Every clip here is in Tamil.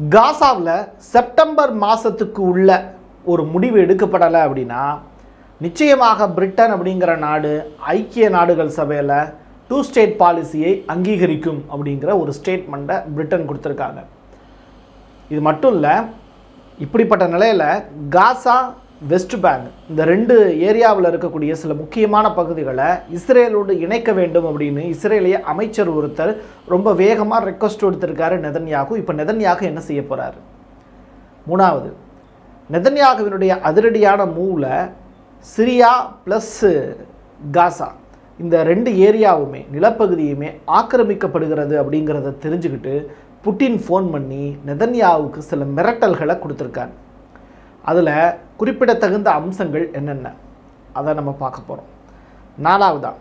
காசாவில் செப்டம்பர் மாதத்துக்கு உள்ள ஒரு முடிவு எடுக்கப்படலை அப்படின்னா நிச்சயமாக பிரிட்டன் அப்படிங்கிற நாடு ஐக்கிய நாடுகள் சபையில் 2 ஸ்டேட் பாலிசியை அங்கீகரிக்கும் அப்படிங்கிற ஒரு ஸ்டேட்மெண்ட்டை பிரிட்டன் கொடுத்துருக்காங்க. இது மட்டும் இல்லை, இப்படிப்பட்ட நிலையில் காசா, வெஸ்ட் பேங்க் இந்த 2 ஏரியாவில் இருக்கக்கூடிய சில முக்கியமான பகுதிகளை இஸ்ரேலோடு இணைக்க வேண்டும் அப்படின்னு இஸ்ரேலிய அமைச்சர் ஒருத்தர் ரொம்ப வேகமாக ரெக்வஸ்ட் கொடுத்துருக்காரு நெதன்யாகு. இப்போ நெதன்யாகு என்ன செய்ய போகிறாரு? மூணாவது, நெதன்யாகுவினுடைய அதிரடியான மூவில் சிரியா ப்ளஸ் காசா இந்த 2 ஏரியாவுமே நிலப்பகுதியுமே ஆக்கிரமிக்கப்படுகிறது அப்படிங்கிறத தெரிஞ்சுக்கிட்டு புட்டின் ஃபோன் பண்ணி நெதன்யாவுக்கு சில மிரட்டல்களை கொடுத்துருக்காங்க. அதில் குறிப்பிடத்தகுந்த அம்சங்கள் என்னென்ன அதை நம்ம பார்க்க போகிறோம். நாலாவதா,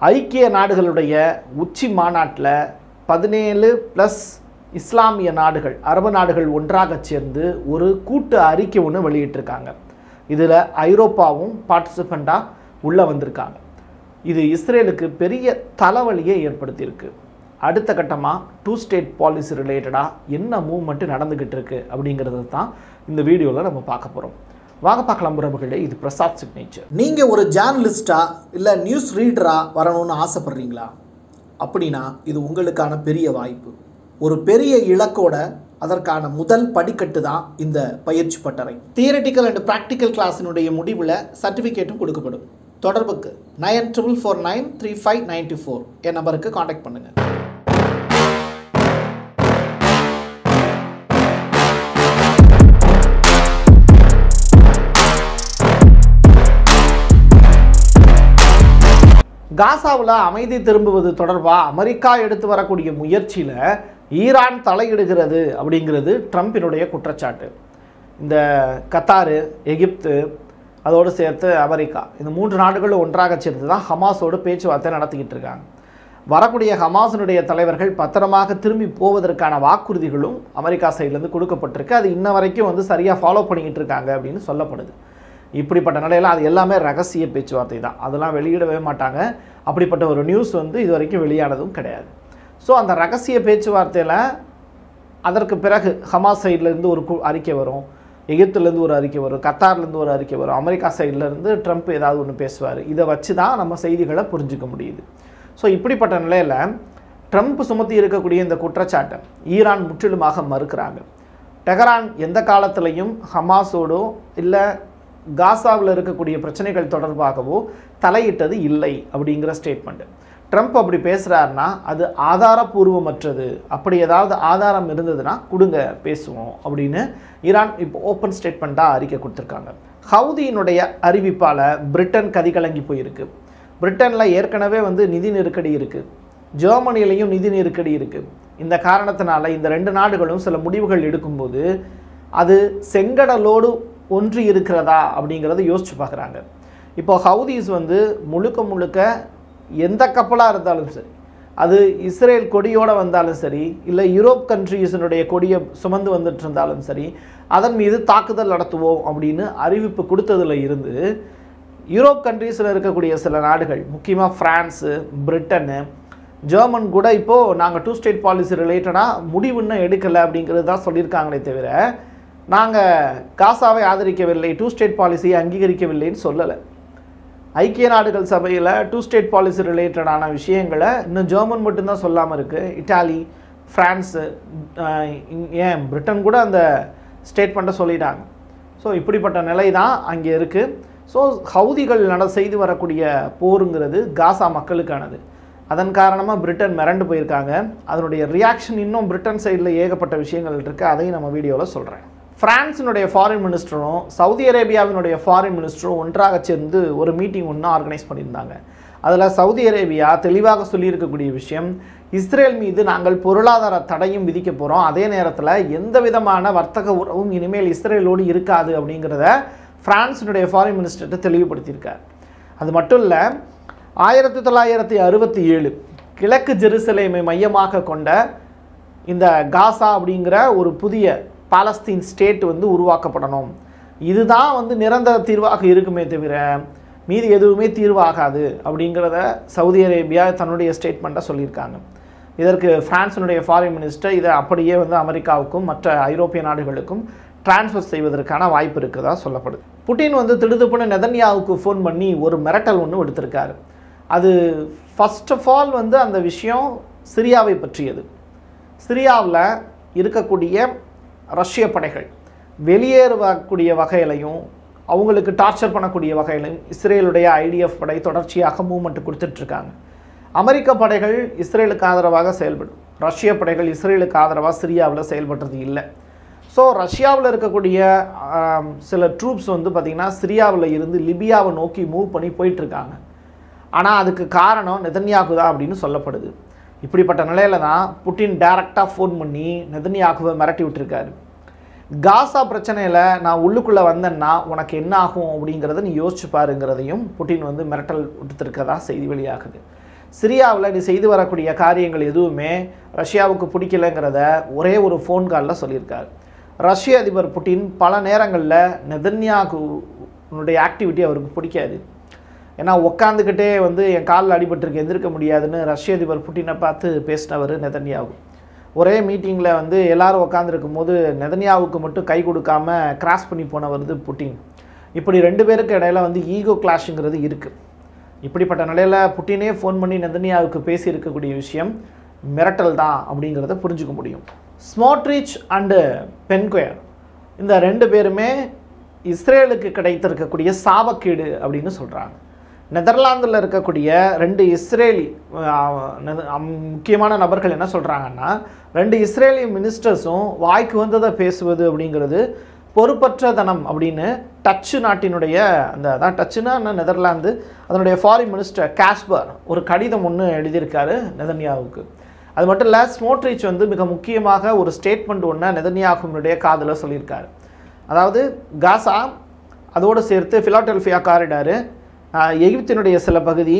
ஐக்கிய நாடுகளுடைய உச்சி மாநாட்டில் 17+ இஸ்லாமிய நாடுகள், அரபு நாடுகள் ஒன்றாக சேர்ந்து ஒரு கூட்டு அறிக்கை ஒன்று வெளியிட்டிருக்காங்க. இதில் ஐரோப்பாவும் பார்ட்டிசிபெண்ட்டாக உள்ளே வந்திருக்காங்க. இது இஸ்ரேலுக்கு பெரிய தலைவலியை ஏற்படுத்தியிருக்கு. அடுத்த கட்டமாக 2 ஸ்டேட் பாலிசி ரிலேட்டடாக என்ன மூவ்மெண்ட்டு நடந்துக்கிட்டு இருக்கு அப்படிங்கிறது தான் இந்த வீடியோவில் நம்ம பார்க்க போகிறோம். வாங்க பார்க்கலாம் உறவுகளே. இது பிரசாத் சிக்னேச்சர். நீங்கள் ஒரு ஜேர்னலிஸ்டாக இல்லை நியூஸ் ரீடராக வரணும்னு ஆசைப்பட்றீங்களா? அப்படின்னா இது உங்களுக்கான பெரிய வாய்ப்பு. ஒரு பெரிய இலக்கோட அதற்கான முதல் படிக்கட்டு தான் இந்த பயிற்சி பட்டறை. தியரிட்டிக்கல் அண்ட் ப்ராக்டிக்கல் கிளாஸினுடைய முடிவில் சர்டிஃபிகேட்டும் கொடுக்கப்படும். தொடர்புக்கு 94493594 என் நம்பருக்கு காண்டாக்ட் பண்ணுங்கள். காசாவில் அமைதி திரும்புவது தொடர்பாக அமெரிக்கா எடுத்து வரக்கூடிய முயற்சியில் ஈரான் தலையிடுகிறது அப்படிங்கிறது ட்ரம்பினுடைய குற்றச்சாட்டு. இந்த கத்தாரு, எகிப்து, அதோடு சேர்த்து அமெரிக்கா, இந்த 3 நாடுகளும் ஒன்றாக சேர்த்து தான் ஹமாஸோடு பேச்சுவார்த்தை நடத்திக்கிட்டு இருக்காங்க. வரக்கூடிய ஹமாஸினுடைய தலைவர்கள் பத்திரமாக திரும்பி போவதற்கான வாக்குறுதிகளும் அமெரிக்கா சைட்லேருந்து கொடுக்கப்பட்டிருக்கு. அது இன்ன வரைக்கும் சரியாக ஃபாலோ பண்ணிக்கிட்டு இருக்காங்க அப்படின்னு சொல்லப்படுது. இப்படிப்பட்ட நிலையில் அது எல்லாமே ரகசிய பேச்சுவார்த்தை தான், அதெல்லாம் வெளியிடவே மாட்டாங்க. அப்படிப்பட்ட ஒரு நியூஸ் இது வரைக்கும் வெளியானதும் கிடையாது. ஸோ அந்த ரகசிய பேச்சுவார்த்தையில் அதற்கு பிறகு ஹமாஸ் சைட்லேருந்து ஒரு அறிக்கை வரும், எகிப்துலேருந்து ஒரு அறிக்கை வரும், கத்தார்லேருந்து ஒரு அறிக்கை வரும், அமெரிக்கா சைட்லேருந்து ட்ரம்ப் ஏதாவது ஒன்று பேசுவார். இதை வச்சு தான் நம்ம செய்திகளை புரிஞ்சிக்க முடியுது. ஸோ இப்படிப்பட்ட நிலையில் ட்ரம்ப் சுமத்தி இருக்கக்கூடிய இந்த குற்றச்சாட்டை ஈரான் முற்றிலுமாக மறுக்கிறாங்க. டெஹரான் எந்த காலத்திலையும் ஹமாஸோடோ இல்லை காசாவில் இருக்கக்கூடிய பிரச்சனைகள் தொடர்பாகவோ தலையிட்டது இல்லை அப்படிங்கிற ஸ்டேட்மெண்ட்டு. ட்ரம்ப் அப்படி பேசுகிறாருன்னா அது ஆதாரபூர்வமற்றது, அப்படி ஏதாவது ஆதாரம் இருந்ததுன்னா கொடுங்க பேசுவோம் அப்படின்னு ஈரான் இப்போ ஓப்பன் ஸ்டேட்மெண்ட்டாக அறிக்கை கொடுத்துருக்காங்க. ஹவுதியினுடைய அறிவிப்பால் பிரிட்டன் கதிகலங்கி போயிருக்கு. பிரிட்டனில் ஏற்கனவே நிதி நெருக்கடி இருக்குது, ஜெர்மனிலையும் நிதி நெருக்கடி இருக்குது. இந்த காரணத்தினால இந்த 2 நாடுகளும் சில முடிவுகள் எடுக்கும்போது அது செங்கடலோடு ஒன்று இருக்கிறதா அப்படிங்கிறத யோசிச்சு பார்க்குறாங்க. இப்போ ஹவுதீஸ் முழுக்க எந்த கப்பலாக இருந்தாலும் சரி, அது இஸ்ரேல் கொடியோடு வந்தாலும் சரி, இல்லை யூரோப் கண்ட்ரீஸினுடைய கொடியை சுமந்து வந்துட்டு இருந்தாலும் சரி, அதன் மீது தாக்குதல் நடத்துவோம் அப்படின்னு அறிவிப்பு கொடுத்ததில் இருந்து யூரோப் கண்ட்ரீஸில் இருக்கக்கூடிய சில நாடுகள், முக்கியமாக ஃப்ரான்ஸு, பிரிட்டனு, ஜெர்மன் கூட இப்போது நாங்கள் 2 ஸ்டேட் பாலிசி ரிலேட்டடாக முடிவு இன்னும் எடுக்கலை அப்படிங்கிறது தான் சொல்லியிருக்காங்களே தவிர நாங்கள் காசாவை ஆதரிக்கவில்லை, 2 ஸ்டேட் பாலிசியை அங்கீகரிக்கவில்லைன்னு சொல்லலை. ஐக்கிய நாடுகள் சபையில் 2 ஸ்டேட் பாலிசி ரிலேட்டடான விஷயங்களை இன்னும் ஜெர்மன் மட்டும்தான் சொல்லாமல் இருக்குது. இட்டாலி, ஃப்ரான்ஸு, ஏன் பிரிட்டன் கூட அந்த ஸ்டேட்மெண்ட்டை சொல்லிட்டாங்க. ஸோ இப்படிப்பட்ட நிலை தான் அங்கே இருக்குது. ஸோ ஹவுதிகள் செய்து வரக்கூடிய போருங்கிறது காசா மக்களுக்கானது. அதன் காரணமாக பிரிட்டன் மிரண்டு போயிருக்காங்க. அதனுடைய ரியாக்ஷன் இன்னும் பிரிட்டன் சைடில் ஏகப்பட்ட விஷயங்கள் இருக்குது, அதையும் நம்ம வீடியோவில் சொல்கிறேன். ஃப்ரான்ஸினுடைய ஃபாரின் மினிஸ்டரும் சவுதி அரேபியாவினுடைய ஃபாரின் மினிஸ்டரும் ஒன்றாக சேர்ந்து ஒரு மீட்டிங் ஒன்று ஆர்கனைஸ் பண்ணியிருந்தாங்க. அதில் சவுதி அரேபியா தெளிவாக சொல்லியிருக்கக்கூடிய விஷயம், இஸ்ரேல் மீது நாங்கள் பொருளாதார தடையும் விதிக்க போகிறோம், அதே நேரத்தில் எந்த விதமான வர்த்தக உறவும் இனிமேல் இஸ்ரேலோடு இருக்காது அப்படிங்கிறத ஃப்ரான்ஸினுடைய ஃபாரின் மினிஸ்டர்கிட்ட தெளிவுபடுத்தியிருக்கார். அது மட்டும் இல்லை, 1967 கிழக்கு ஜெருசலேமை மையமாக கொண்ட இந்த காசா அப்படிங்கிற ஒரு புதிய பாலஸ்தீன் ஸ்டேட் உருவாக்கப்படணும், இதுதான் நிரந்தர தீர்வாக இருக்குமே தவிர மீதி எதுவுமே தீர்வாகாது அப்படிங்கிறத சவுதி அரேபியா தன்னுடைய ஸ்டேட்மெண்ட்டை சொல்லியிருக்காங்க. இதற்கு பிரான்சினுடைய ஃபாரின் மினிஸ்டர் இதை அப்படியே வந்து அமெரிக்காவுக்கும் மற்ற ஐரோப்பிய நாடுகளுக்கும் டிரான்ஸ்ஃபர் செய்வதற்கான வாய்ப்பு இருக்கிறதா சொல்லப்படுது. புட்டின் வந்து திடுதுப்புன்னு நெதன்யாவுக்கு ஃபோன் பண்ணி ஒரு மிரட்டல் ஒன்று எடுத்திருக்காரு. அது ஃபர்ஸ்ட் ஆஃப் ஆல் வந்து அந்த விஷயம் சிரியாவை பற்றியது. சிரியாவில் இருக்கக்கூடிய ரஷ்ய படைகள் வெளியேறக்கூடிய வகையிலையும் அவங்களுக்கு டார்ச்சர் பண்ணக்கூடிய வகையிலையும் இஸ்ரேலுடைய ஐடிஎஃப் படை தொடர்ச்சியாக மூவ்மெண்ட் கொடுத்துட்ருக்காங்க. அமெரிக்க படைகள் இஸ்ரேலுக்கு ஆதரவாக செயல்படும், ரஷ்ய படைகள் இஸ்ரேலுக்கு ஆதரவாக சிரியாவில் செயல்படுறது இல்லை. ஸோ ரஷ்யாவில் இருக்கக்கூடிய சில ட்ரூப்ஸ் வந்து பார்த்திங்கன்னா சிரியாவில் இருந்து லிபியாவை நோக்கி மூவ் பண்ணி போயிட்டுருக்காங்க. ஆனால் அதுக்கு காரணம் நெதன்யாகு தான் அப்படின்னு சொல்லப்படுது. இப்படிப்பட்ட நிலையில் தான் புட்டின் டைரெக்டாக ஃபோன் பண்ணி நெதன்யாகுவை மிரட்டி விட்டுருக்காரு. காசா பிரச்சனையில் நான் உள்ளுக்குள்ளே வந்தேன்னா உனக்கு என்ன ஆகும் அப்படிங்கிறத நீ யோசிச்சு பாருங்கிறதையும் புட்டின் வந்து மிரட்டல் விட்டுருக்கதா செய்தி வெளியாகுது. சிரியாவில் நீ செய்து வரக்கூடிய காரியங்கள் எதுவுமே ரஷ்யாவுக்கு பிடிக்கலைங்கிறத ஒரே ஒரு ஃபோன் காலில் சொல்லியிருக்காரு. ரஷ்ய அதிபர் புட்டின் பல நேரங்களில் நெதன்யாகுனுடைய ஆக்டிவிட்டி அவருக்கு பிடிக்காது. ஏன்னா உட்காந்துக்கிட்டே வந்து என் காலில் அடிபட்டிருக்கு எந்திருக்க முடியாதுன்னு ரஷ்ய அதிபர் புட்டினை பார்த்து பேசினவர் நெதன்யாகு. ஒரே மீட்டிங்கில் வந்து எல்லாரும் உட்காந்துருக்கும் போது நெதன்யாவுக்கு மட்டும் கை கொடுக்காம கிராஸ் பண்ணி போனவர் புட்டின். இப்படி ரெண்டு பேருக்கு இடையில வந்து ஈகோ கிளாஷுங்கிறது இருக்குது. இப்படிப்பட்ட நிலையில் புட்டினே ஃபோன் பண்ணி நெதன்யாவுக்கு பேசி இருக்கக்கூடிய விஷயம் மிரட்டல் தான் அப்படிங்கிறத புரிஞ்சுக்க முடியும். ஸ்மோட்ரிச் அண்டு பென்கொயர் இந்த ரெண்டு பேருமே இஸ்ரேலுக்கு கிடைத்திருக்கக்கூடிய சாபக்கேடு அப்படின்னு சொல்கிறாங்க. நெதர்லாந்தில் இருக்கக்கூடிய ரெண்டு இஸ்ரேலி முக்கியமான நபர்கள் என்ன சொல்கிறாங்கன்னா, ரெண்டு இஸ்ரேலி மினிஸ்டர்ஸும் வாய்க்கு வந்ததை பேசுவது அப்படிங்கிறது பொறுப்பற்றதனம் அப்படின்னு டச்சு நாட்டினுடைய அதான் டச்சுனா நெதர்லாந்து அதனுடைய ஃபாரின் மினிஸ்டர் காஸ்பர் ஒரு கடிதம் ஒன்று எழுதியிருக்காரு நெதன்யாவுக்கு. அது மட்டும் இல்லை, ஸ்மோட்ரிச் வந்து மிக முக்கியமாக ஒரு ஸ்டேட்மெண்ட் ஒன்று நெதன்யாகுனுடைய காதில் சொல்லியிருக்காரு. அதாவது காசா அதோடு சேர்த்து ஃபிலாடெல்ஃபியா காரிடாரு, எகிப்தினுடைய சில பகுதி,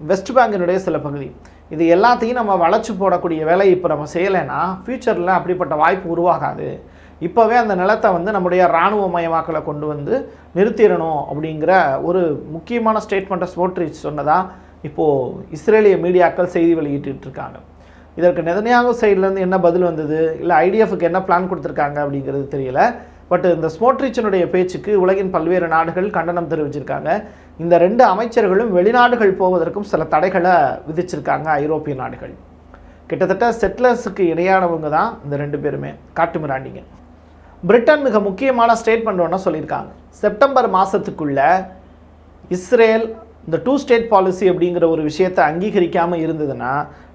வெஸ்ட் பேங்கினுடைய சில பகுதி, இது எல்லாத்தையும் நம்ம வளைச்சி போடக்கூடிய வேலையை இப்போ நம்ம செய்யலைன்னா ஃப்யூச்சரில் அப்படிப்பட்ட வாய்ப்பு உருவாகாது. இப்போவே அந்த நிலத்தை வந்து நம்முடைய இராணுவமயமாக்கலை கொண்டு வந்து நிறுத்திடணும் அப்படிங்கிற ஒரு முக்கியமான ஸ்டேட்மெண்ட்டை ஸ்மோட்ரிச் சொன்னதாக இப்போது இஸ்ரேலிய மீடியாக்கள் செய்தி வெளியிட்டுருக்காங்க. இதற்கு நெதன்யாகு சைட்லேருந்து என்ன பதில் வந்தது, இல்லை ஐடிஎஃப்க்கு என்ன பிளான் கொடுத்துருக்காங்க அப்படிங்கிறது தெரியல. பட் இந்த ஸ்மோட்ரிச்சினுடைய பேச்சுக்கு உலகின் பல்வேறு நாடுகள் கண்டனம் தெரிவிச்சிருக்காங்க. இந்த ரெண்டு அமைச்சர்களும் வெளிநாடுகள் போவதற்கும் சில தடைகளை விதிச்சிருக்காங்க ஐரோப்பிய நாடுகள். கிட்டத்தட்ட செட்டிலர்ஸுக்கு இணையானவங்க தான் இந்த ரெண்டு பேருமே, காட்டுமிராண்டிங்க. பிரிட்டன் மிக முக்கியமான ஸ்டேட்மெண்ட் ஒன்று சொல்லியிருக்காங்க. செப்டம்பர் மாதத்துக்குள்ள இஸ்ரேல் இந்த 2 ஸ்டேட் பாலிசி அப்படிங்கிற ஒரு விஷயத்தை அங்கீகரிக்காமல் இருந்ததுன்னா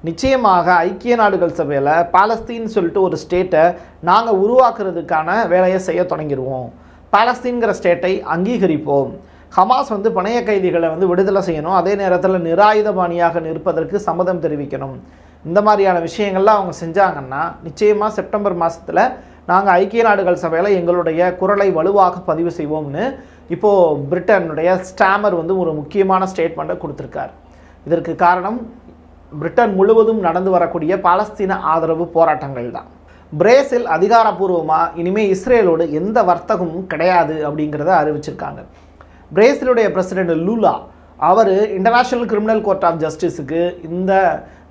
நிச்சயமாக ஐக்கிய நாடுகள் சபையில் பாலஸ்தீன் சொல்லிட்டு ஒரு ஸ்டேட்டை நாங்கள் உருவாக்குறதுக்கான வேலையை செய்ய தொடங்கிடுவோம். பாலஸ்தீன்கிற ஸ்டேட்டை அங்கீகரிப்போம். ஹமாஸ் வந்து பணைய கைதிகளை வந்து விடுதலை செய்யணும், அதே நேரத்தில் நிராயுதபாணியாக நிற்பதற்கு சம்மதம் தெரிவிக்கணும். இந்த மாதிரியான விஷயங்கள்லாம் அவங்க செஞ்சாங்கன்னா நிச்சயமாக செப்டம்பர் மாதத்தில் நாங்கள் ஐக்கிய நாடுகள் சபையில் எங்களுடைய குரலை வலுவாக பதிவு செய்வோம்னு இப்போது பிரிட்டனுடைய ஸ்டாமர் வந்து ஒரு முக்கியமான ஸ்டேட்மெண்ட்டை கொடுத்துருக்கார். இதற்கு காரணம் பிரிட்டன் முழுவதும் நடந்து வரக்கூடிய பாலஸ்தீன ஆதரவு போராட்டங்கள் தான். பிரேசில் அதிகாரப்பூர்வமாக இனிமேல் இஸ்ரேலோடு எந்த வர்த்தகமும் கிடையாது அப்படிங்கிறத அறிவிச்சிருக்காங்க. பிரேசிலுடைய பிரசிடென்ட் லூலா அவர் இன்டர்நேஷ்னல் கிரிமினல் கோர்ட் ஆஃப் ஜஸ்டிஸுக்கு இந்த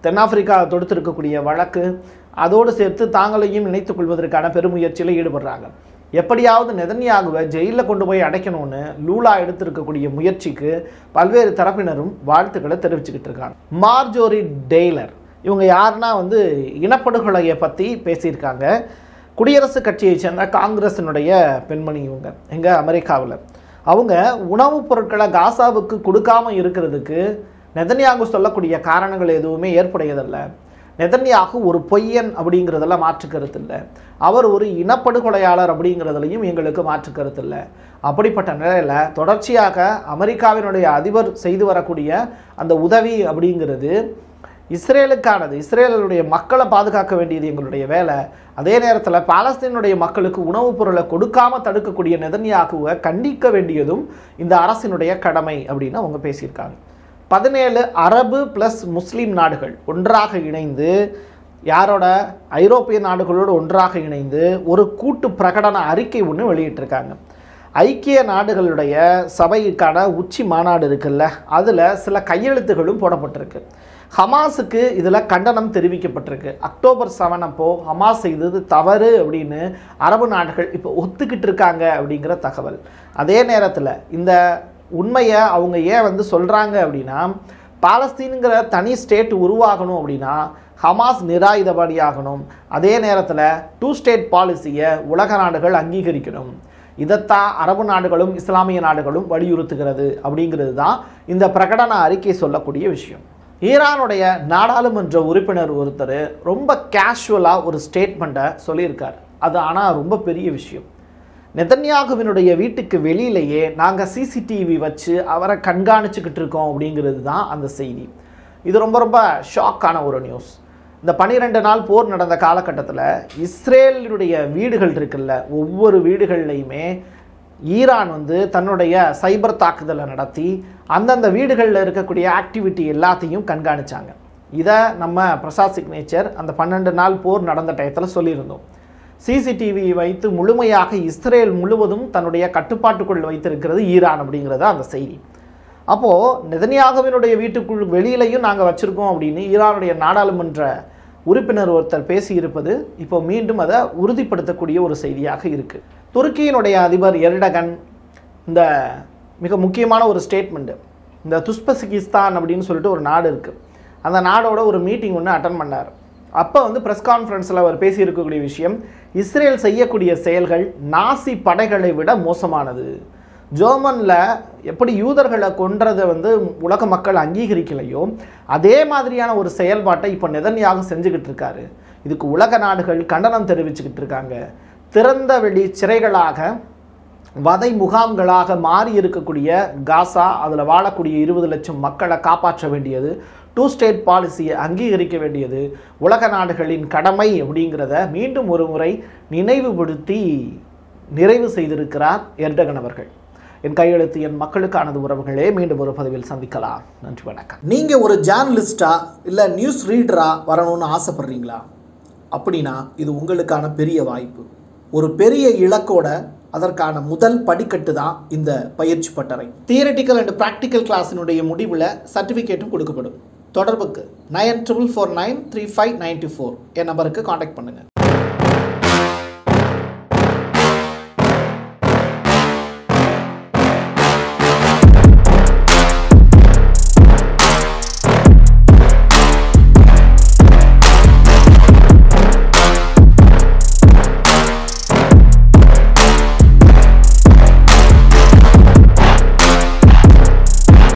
தென்னாப்பிரிக்கா தொடுத்திருக்கக்கூடிய வழக்கு அதோடு சேர்த்து தாங்களையும் இணைத்துக் கொள்வதற்கான பெருமுயற்சியில் ஈடுபடுறாங்க. எப்படியாவது நெதன்யாகுவை ஜெயிலில் கொண்டு போய் அடைக்கணும்னு லூலா எடுத்திருக்கக்கூடிய முயற்சிக்கு பல்வேறு தரப்பினரும் வாழ்த்துக்களை தெரிவிச்சுக்கிட்டு இருக்காங்க. மார்ஜோரி டெய்லர் இவங்க யாருன்னா வந்து இனப்படுகொலையை பற்றி பேசியிருக்காங்க. குடியரசுக் கட்சியை சேர்ந்த காங்கிரஸினுடைய பெண்மணி இவங்க எங்கள் அமெரிக்காவில். அவங்க உணவுப் பொருட்களை காசாவுக்கு கொடுக்காமல் இருக்கிறதுக்கு நெதன்யாகு சொல்லக்கூடிய காரணங்கள் எதுவுமே ஏற்புடையதல்ல. நெதன்யாகு ஒரு பொய்யன் அப்படிங்கிறதெல்லாம் மாற்று கருத்து இல்லை. அவர் ஒரு இனப்படுகொலையாளர் அப்படிங்கிறதுலையும் எங்களுக்கு மாற்று கருத்து இல்லை. அப்படிப்பட்ட நிலையில் தொடர்ச்சியாக அமெரிக்காவினுடைய அதிபர் செய்து வரக்கூடிய அந்த உதவி அப்படிங்கிறது இஸ்ரேலுக்கானது. இஸ்ரேலுடைய மக்களை பாதுகாக்க வேண்டியது எங்களுடைய வேலை. அதே நேரத்தில் பாலஸ்தீனுடைய மக்களுக்கு உணவுப் பொருளை கொடுக்காமல் தடுக்கக்கூடிய நெதன்யாகுவை கண்டிக்க வேண்டியதும் இந்த அரசினுடைய கடமை அப்படின்னு அவங்க பேசியிருக்காங்க. 17 அரபு ப்ளஸ் முஸ்லீம் நாடுகள் ஒன்றாக இணைந்து யாரோட ஐரோப்பிய நாடுகளோடு ஒன்றாக இணைந்து ஒரு கூட்டு பிரகடன அறிக்கை ஒன்று வெளியிட்டிருக்காங்க. ஐக்கிய நாடுகளுடைய சபைக்கான உச்சி மாநாடு இருக்குல்ல, அதில் சில கையெழுத்துகளும் போடப்பட்டிருக்கு. ஹமாஸுக்கு இதில் கண்டனம் தெரிவிக்கப்பட்டிருக்கு. அக்டோபர் 7 அப்போ ஹமாஸ் செய்தது தவறு அப்படின்னு அரபு நாடுகள் இப்போ ஒத்துக்கிட்டு இருக்காங்க அப்படிங்கிற தகவல். அதே நேரத்தில் இந்த உண்மையை அவங்க ஏன் சொல்கிறாங்க அப்படின்னா, பாலஸ்தீனுங்கிற தனி ஸ்டேட் உருவாகணும் அப்படின்னா ஹமாஸ் நிராயுதபாணியாகணும், அதே நேரத்தில் 2 ஸ்டேட் பாலிசியை உலக நாடுகள் அங்கீகரிக்கணும். இதைத்தான் அரபு நாடுகளும் இஸ்லாமிய நாடுகளும் வலியுறுத்துகிறது அப்படிங்கிறது தான் இந்த பிரகடன அறிக்கை சொல்லக்கூடிய விஷயம். ஈரானுடைய நாடாளுமன்ற உறுப்பினர் ஒருத்தர் ரொம்ப கேஷுவலாக ஒரு ஸ்டேட்மெண்ட்டை சொல்லியிருக்கார். அது ஆனால் ரொம்ப பெரிய விஷயம். நெதன்யாகுவினுடைய வீட்டுக்கு வெளியிலேயே நாங்கள் சிசிடிவி வச்சு அவரை கண்காணிச்சுக்கிட்டு இருக்கோம் அப்படிங்கிறது தான் அந்த செய்தி. இது ரொம்ப ரொம்ப ஷாக்கான ஒரு நியூஸ். இந்த 12 நாள் போர் நடந்த காலகட்டத்தில் இஸ்ரேலுடைய வீடுகள் இருக்குல்ல, ஒவ்வொரு வீடுகள்லையுமே ஈரான் தன்னுடைய சைபர் தாக்குதலை நடத்தி அந்தந்த வீடுகளில் இருக்கக்கூடிய ஆக்டிவிட்டி எல்லாத்தையும் கண்காணித்தாங்க. இதை நம்ம பிரசாத் சிக்னேச்சர் அந்த 12 நாள் போர் நடந்த டயத்தில் சொல்லியிருந்தோம். சிசிடிவி வைத்து முழுமையாக இஸ்ரேல் முழுவதும் தன்னுடைய கட்டுப்பாட்டுக்குள் வைத்திருக்கிறது ஈரான் அப்படிங்கிறது அந்த செய்தி. அப்போது நெதன்யாகுவினுடைய வீட்டுக்குள் வெளியிலையும் நாங்கள் வச்சுருக்கோம் அப்படின்னு ஈரானுடைய நாடாளுமன்ற உறுப்பினர் ஒருத்தர் பேசியிருப்பது இப்போ மீண்டும் அதை உறுதிப்படுத்தக்கூடிய ஒரு செய்தியாக இருக்குது. துருக்கியினுடைய அதிபர் எர்டகன் இந்த மிக முக்கியமான ஒரு ஸ்டேட்மெண்ட்டு, இந்த துஸ்பெகிஸ்தான் அப்படின்னு சொல்லிட்டு ஒரு நாடு இருக்குது, அந்த நாடோட ஒரு மீட்டிங் ஒன்று அட்டன் பண்ணார். அப்போ ப்ரெஸ் கான்ஃபரன்ஸில் அவர் பேசியிருக்கக்கூடிய விஷயம், இஸ்ரேல் செய்யக்கூடிய செயல்கள் நாசி படைகளை விட மோசமானது. ஜெர்மனில் எப்படி யூதர்களை கொன்றதை உலக மக்கள் அங்கீகரிக்கலையோ அதே மாதிரியான ஒரு செயல்பாட்டை இப்போ நெதன்யாகு செஞ்சுக்கிட்டு இருக்காரு. இதுக்கு உலக நாடுகள் கண்டனம் தெரிவிச்சுக்கிட்டு இருக்காங்க. திறந்த வெளி சிறைகளாக வதை முகாம்களாக மாறி இருக்கக்கூடிய காசா, அதில் வாழக்கூடிய 20 லட்சம் மக்களை காப்பாற்ற வேண்டியது, 2 ஸ்டேட் பாலிசியை அங்கீகரிக்க வேண்டியது உலக நாடுகளின் கடமை அப்படிங்கிறத மீண்டும் ஒரு முறை நினைவுபடுத்தி நிறைவு செய்திருக்கிறார் எர்டகன் அவர்கள். என் கையெழுத்து என் மக்களுக்கானது உறவுகளே. மீண்டும் ஒரு பதிவில் சந்திக்கலாம். நன்றி, வணக்கம். நீங்கள் ஒரு ஜேர்னலிஸ்டா இல்லை நியூஸ் ரீடராக வரணும்னு ஆசைப்படுறீங்களா? அப்படின்னா இது உங்களுக்கான பெரிய வாய்ப்பு. ஒரு பெரிய இலக்கோட அதற்கான முதல் படிக்கட்டு தான் இந்த பயிற்சி பட்டறை. தியரிட்டிக்கல் அண்ட் ப்ராக்டிக்கல் கிளாஸினுடைய முடிவில் சர்டிஃபிகேட்டும் கொடுக்கப்படும். தொடர்புக்கு 94493594 என் நம்பருக்கு காண்டாக்ட் பண்ணுங்கள்.